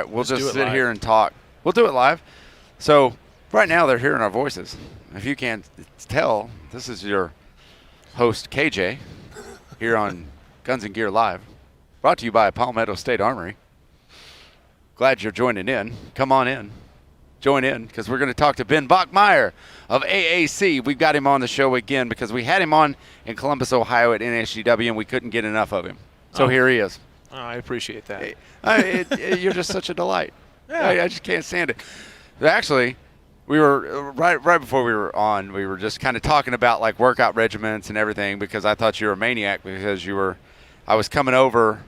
We'll just sit here and talk. We'll do it live. So right now they're hearing our voices. If you can't tell, this is your host, KJ, here on Guns and Gear Live, brought to you by Palmetto State Armory. Glad you're joining in. Come on in. Join in, because we're going to talk to Ben Bachmeier of AAC. We've got him on the show again because we had him on in Columbus, Ohio at NSGW, and we couldn't get enough of him. So here he is. Oh, I appreciate that. You're just such a delight. Yeah. I just can't stand it. Actually, we were right before we were on, we were just kind of talking about like workout regimens and everything, because I thought you were a maniac, because I was coming over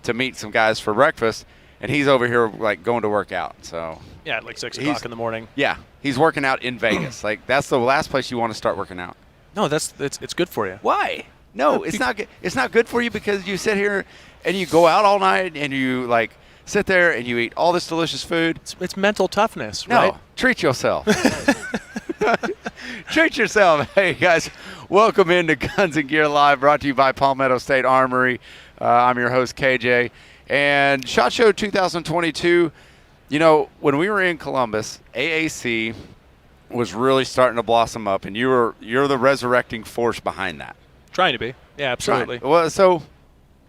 to meet some guys for breakfast, and he's over here like going to work out. So yeah, at like 6 o'clock in the morning. Yeah, he's working out in Vegas. Like, that's the last place you want to start working out. No, it's good for you. Why? No, it's not good. It's not good for you because you sit here and you go out all night and you like sit there and you eat all this delicious food. It's mental toughness, right? No, treat yourself. Treat yourself. Hey guys, welcome into Guns and Gear Live, brought to you by Palmetto State Armory. I'm your host KJ, and SHOT Show 2022. You know, when we were in Columbus, AAC was really starting to blossom up, and you're the resurrecting force behind that. Trying to be. Yeah, absolutely. Well, so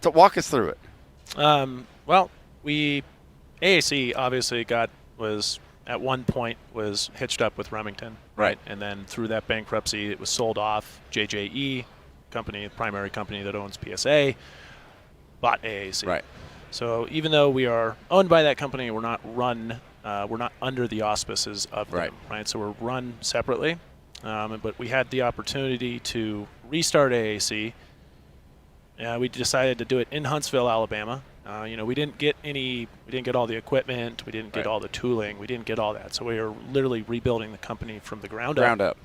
walk us through it. Well, AAC obviously was at one point was hitched up with Remington, right? And then through that bankruptcy, it was sold off. JJE company, the primary company that owns PSA, bought AAC. Right. So even though we are owned by that company, we're not under the auspices of them, right? So we're run separately, but we had the opportunity to restart AAC. We decided to do it in Huntsville, Alabama. We didn't get all the equipment, we didn't get all the tooling, we didn't get all that. So we were literally rebuilding the company from the ground up.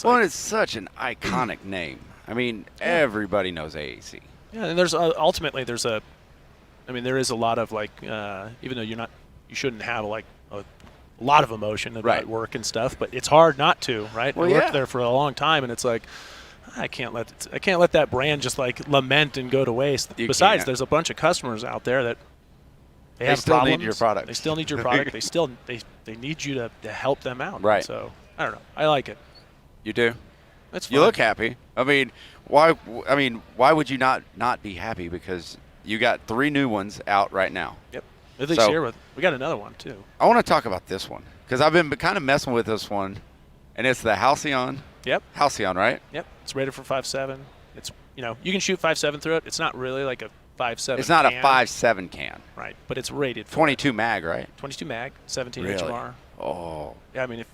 Well, it's such an iconic name. I mean, everybody knows AAC. Yeah, and there's there is a lot of like, even though you shouldn't have like a lot of emotion about work and stuff, but it's hard not to, right? Well, I worked there for a long time, and it's like, I can't let that brand just like lament and go to waste. Besides, there's a bunch of customers out there that they still problems. Need your product. They still need your product. They need you to help them out. Right. So I don't know. I like it. You do? It's fun. You look happy. I mean, why would you not be happy? Because you got 3 new ones out right now. Yep. At least here we got another one too. I want to talk about this one because I've been kind of messing with this one, and it's the Halcyon. Yep. Halcyon, right? Yep. It's rated for 5.7. It's you can shoot 5.7 through it. It's not really like a 5.7. It's not a 5.7 can. Right, but it's rated for 22 mag, right? 22 mag, 17 really? HMR. Oh. Yeah, I mean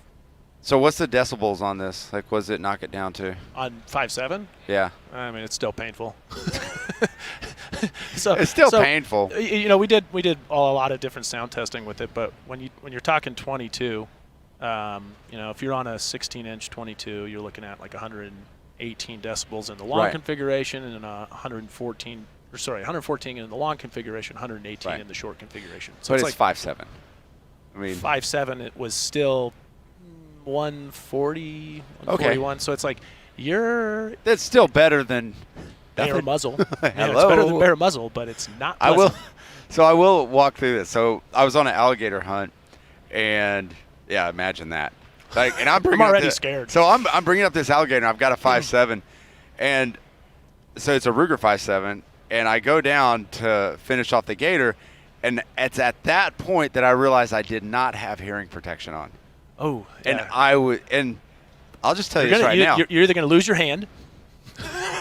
So what's the decibels on this? Like, what does it knock it down to? On 5.7? Yeah. I mean, it's still painful. So it's still painful. We did a lot of different sound testing with it, but when you're talking 22, if you're on a 16-inch 22, you're looking at like 118 decibels in the long configuration, and 114 in the long configuration, 118 in the short configuration. So but it's 5.7. I mean, 5.7. It was still 140, 141. Okay. So it's like that's still better than bare muzzle. Hello. Yeah, it's better than bare muzzle, but it's not pleasant. I will walk through this. So I was on an alligator hunt, and yeah, imagine that. Like, and I'm already scared. So I'm bringing up this alligator. I've got a 5.7, and so it's a Ruger 5.7, and I go down to finish off the gator, and it's at that point that I realized I did not have hearing protection on. Oh, yeah. And I'll just tell you this right now. You're either going to lose your hand.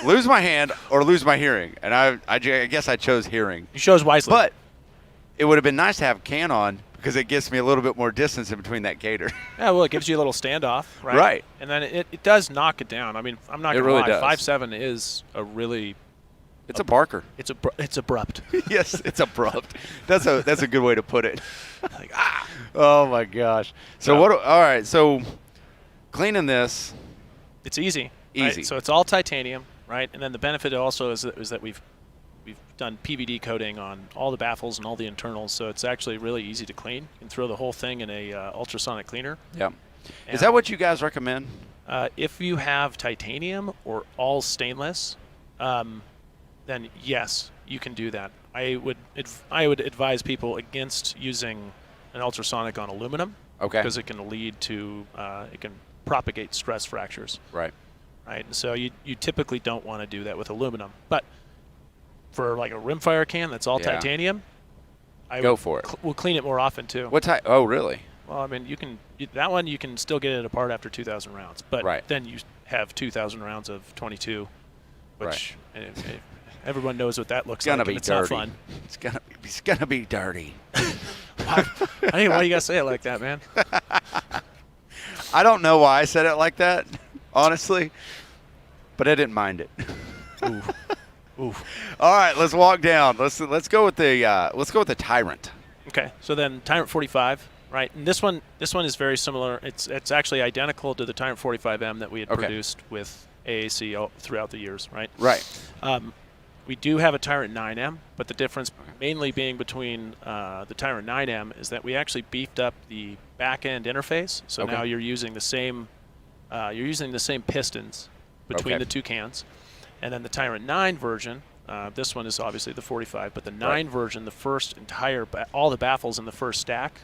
Lose my hand or lose my hearing. And I guess I chose hearing. You chose wisely. But it would have been nice to have a can on because it gives me a little bit more distance in between that gator. Yeah, well, it gives you a little standoff, right? Right. And then it does knock it down. I mean, I'm not going to lie. 5.7 is a really... It's a barker. It's abrupt. Yes, it's abrupt. That's a good way to put it. Like, oh my gosh. So all right. So cleaning this. It's easy. Easy. Right? So it's all titanium, right? And then the benefit also is that we've done PVD coating on all the baffles and all the internals, so it's actually really easy to clean. You can throw the whole thing in a ultrasonic cleaner. Yeah. Is that what you guys recommend? If you have titanium or all stainless, then yes, you can do that. I would advise people against using an ultrasonic on aluminum. Okay. Because it can lead to it can propagate stress fractures. Right. Right. So you typically don't want to do that with aluminum, but for like a rimfire can that's all titanium, go for it. We'll clean it more often too. What type? Oh, really? Well, I mean, that one you can still get it apart after 2,000 rounds, but then you have 2,000 rounds of 22, which everyone knows what that looks like. It's not fun. It's gonna be dirty. Why do you gotta say it like that, man? I don't know why I said it like that, honestly, but I didn't mind it. Ooh. All right, let's walk down. Let's go with the Ti-RANT. Okay, so then Ti-RANT 45, right? And this one is very similar. It's actually identical to the Ti-RANT 45M that we had produced with AAC throughout the years, right? Right. We do have a Ti-RANT 9M, but the difference mainly being between the Ti-RANT 9M is that we actually beefed up the back end interface. So now you're using the same pistons between the two cans. And then the Ti-RANT 9 version, this one is obviously the 45, but the 9 version, the first all the baffles in the first stack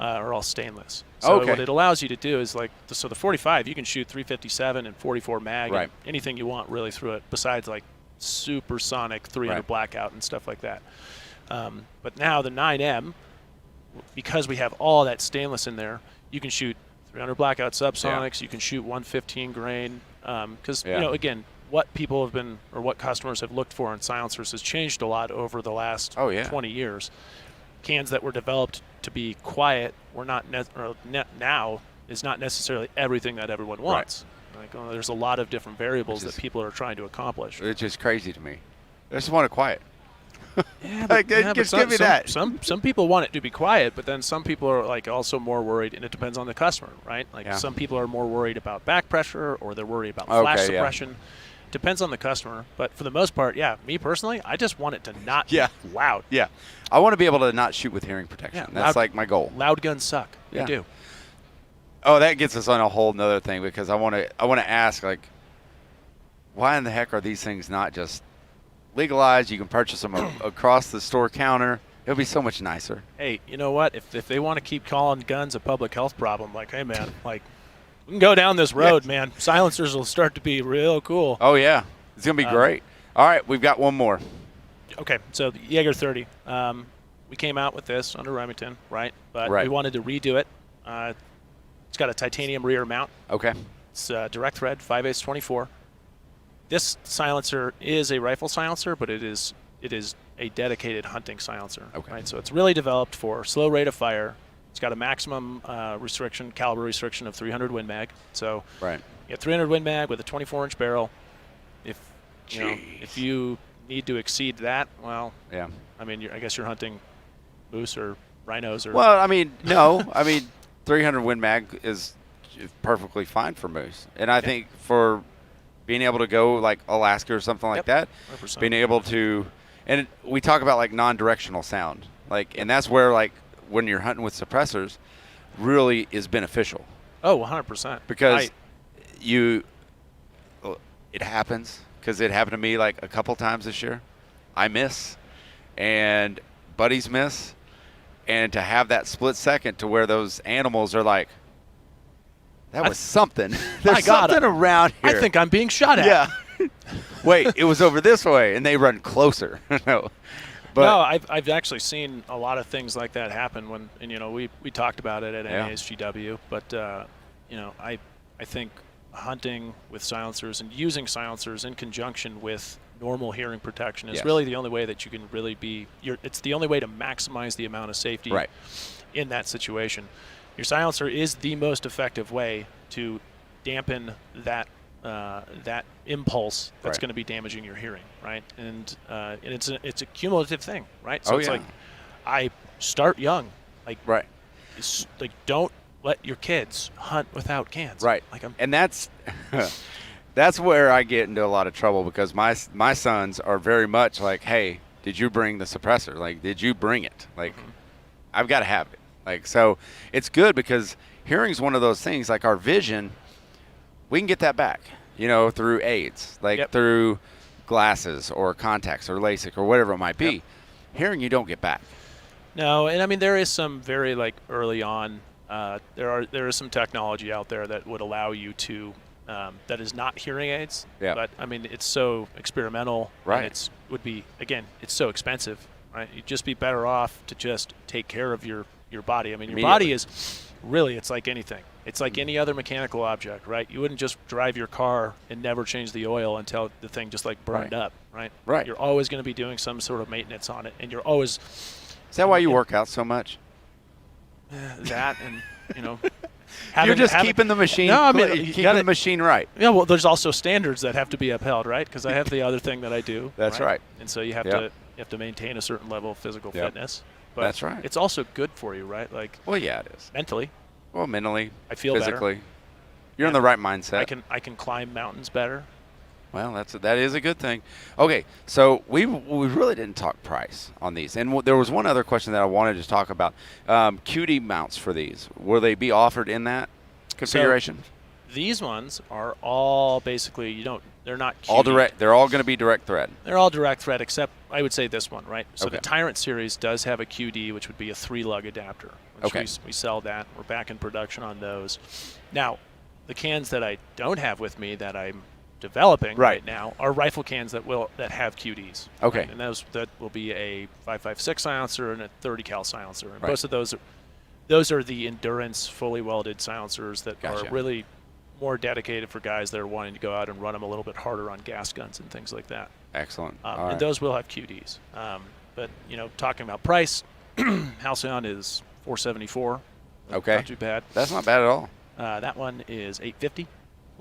are all stainless. So what it allows you to do is so the 45, you can shoot 357 and 44 mag, and anything you want really through it, besides like supersonic 300 blackout and stuff like that. But now the 9M, because we have all that stainless in there, you can shoot 300 blackout subsonics, you can shoot 115 grain, because again, what people have been, or what customers have looked for in silencers has changed a lot over the last 20 years. Cans that were developed to be quiet were not now is not necessarily everything that everyone wants. There's a lot of different variables that people are trying to accomplish. It's just crazy to me. I just want it quiet. Just give me that. Some people want it to be quiet, but then some people are also more worried, and it depends on the customer, right? Some people are more worried about back pressure, or they're worried about flash suppression. Depends on the customer, but for the most part, me personally, I just want it to not be loud. Yeah, I want to be able to not shoot with hearing protection. That's my goal. Loud guns suck. They do. Oh, that gets us on a whole nother thing, because I want to ask, why in the heck are these things not just legalized? You can purchase them across the store counter. It would be so much nicer. Hey, you know what? If they want to keep calling guns a public health problem, hey man, we can go down this road, man. Silencers will start to be real cool. Oh yeah, it's gonna be great. All right, we've got one more. Okay, so the Jaeger 30. We came out with this under Remington, right? But we wanted to redo it. It's got a titanium rear mount. Okay. It's direct thread, 5/8 24. This silencer is a rifle silencer, but it is a dedicated hunting silencer. Okay. Right? So it's really developed for slow rate of fire. It's got a maximum caliber restriction of 300 Win Mag. So you get 300 Win Mag with a 24-inch barrel. If you need to exceed that, well, I mean, I guess you're hunting moose or rhinos or. Well, I mean, no, 300 Win Mag is perfectly fine for moose, and I think for being able to go Alaska or something like that, 100%. Being able to, and we talk about non-directional sound, and that's where when you're hunting with suppressors, really is beneficial. Oh, 100%. Because it happens, because it happened to me a couple times this year. I miss, and buddies miss, and to have that split second to where those animals are that was something. There's something around here. I think I'm being shot at. Yeah. Wait, it was over this way, and they run closer. No. No, I've actually seen a lot of things like that happen we talked about it at NASGW, but I think hunting with silencers and using silencers in conjunction with normal hearing protection is really the only way that you can really it's the only way to maximize the amount of safety in that situation. Your silencer is the most effective way to dampen that impulse that's going to be damaging your hearing, right? And it's a cumulative thing, right? So I start young, don't let your kids hunt without cans, right? And that's that's where I get into a lot of trouble, because my sons are very much hey, did you bring the suppressor? Did you bring it? I've got to have it. So it's good, because hearing is one of those things. Our vision, we can get that back, through aids, through glasses or contacts or LASIK or whatever it might be. hearing you don't get back. No, and I mean there is some very like early on. There is some technology out there that would allow you to that is not hearing aids. Yeah. But I mean it's so experimental. Right. And it's so expensive. Right. You'd just be better off to just take care of your body. I mean your body is really, it's like anything. It's like any other mechanical object, right? You wouldn't just drive your car and never change the oil until the thing just like burned up, right? Right. You're always going to be doing some sort of maintenance on it, and you're always. Is that why you work out so much? That and you're just keeping the machine. No, I mean keeping the machine right. Yeah, well, there's also standards that have to be upheld, right? Because I have the other thing that I do. That's right. And so you have to maintain a certain level of physical fitness. But that's right. It's also good for you, right? Like. Well, yeah, it is. Mentally. Well, mentally. I feel physically. Better. You're in the right mindset. I can climb mountains better. Well, that is a good thing. Okay, so we really didn't talk price on these, and there was one other question that I wanted to talk about. QD mounts for these, will they be offered in that configuration? So these ones are all basically they're not QD. All direct. They're all going to be direct thread. They're all direct thread, except I would say this one, right? So okay. The Ti-RANT series does have a QD, which would be a 3-lug adapter. Which okay. We sell that. We're back in production on those. Now, the cans that I don't have with me that I'm developing right now are rifle cans that have QDs. Okay. Right? And that will be a 5.56 silencer and a 30 cal silencer. And right. Most of those are the endurance fully welded silencers that gotcha. are really more dedicated for guys that are wanting to go out and run them a little bit harder on gas guns and things like that. Excellent. And those will have QDs. But talking about price, Halcyon is $474. Okay. Not too bad. That's not bad at all. That one is $850.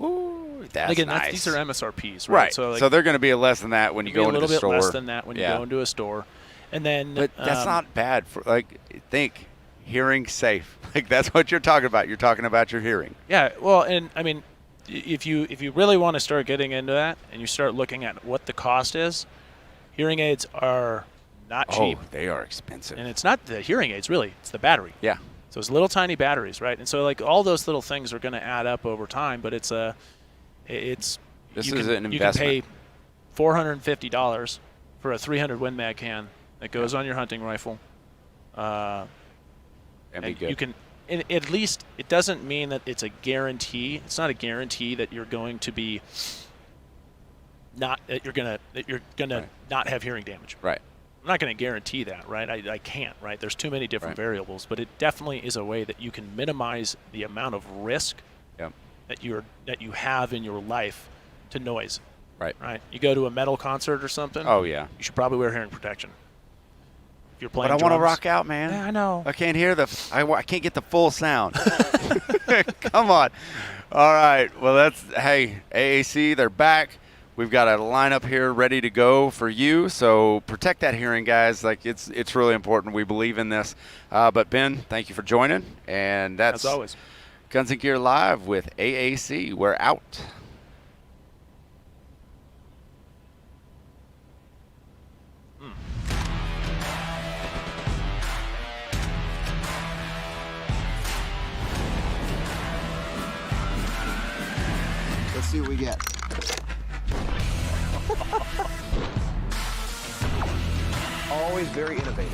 Ooh, that's again, nice. These are MSRPs, right? So they're going to be less than that when you go into the store. A little bit less than that when you go into a store, and then. But that's not bad for think hearing safe. Like that's what you're talking about. You're talking about your hearing. Yeah. Well, and I mean, if you really want to start getting into that, and you start looking at what the cost is, hearing aids are not cheap. Oh, they are expensive. And it's not the hearing aids, really. It's the battery. Yeah. So it's little tiny batteries, right? And so like all those little things are going to add up over time, but it's an investment. You can pay $450 for a 300 Win Mag can that goes on your hunting rifle. And be good. You can, at least it doesn't mean that it's a guarantee. It's not a guarantee that you're going to be that you're gonna right. not have hearing damage. Right. I'm not going to guarantee that, right? I can't, right? There's too many different variables, but it definitely is a way that you can minimize the amount of risk that you have in your life to noise. Right. Right. You go to a metal concert or something. Oh yeah. You should probably wear hearing protection. If you're playing. But I want to rock out, man. Yeah, I know. I can't hear I can't get the full sound. Come on. All right. Well, hey, AAC, they're back. We've got a lineup here ready to go for you, so protect that hearing, guys. Like it's really important. We believe in this. But Ben, thank you for joining, and that's as always. Guns and Gear Live with AAC. We're out. Let's see what we get. Always very innovative.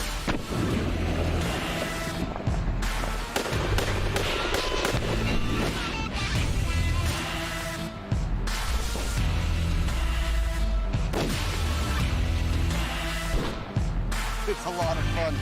It's a lot of fun.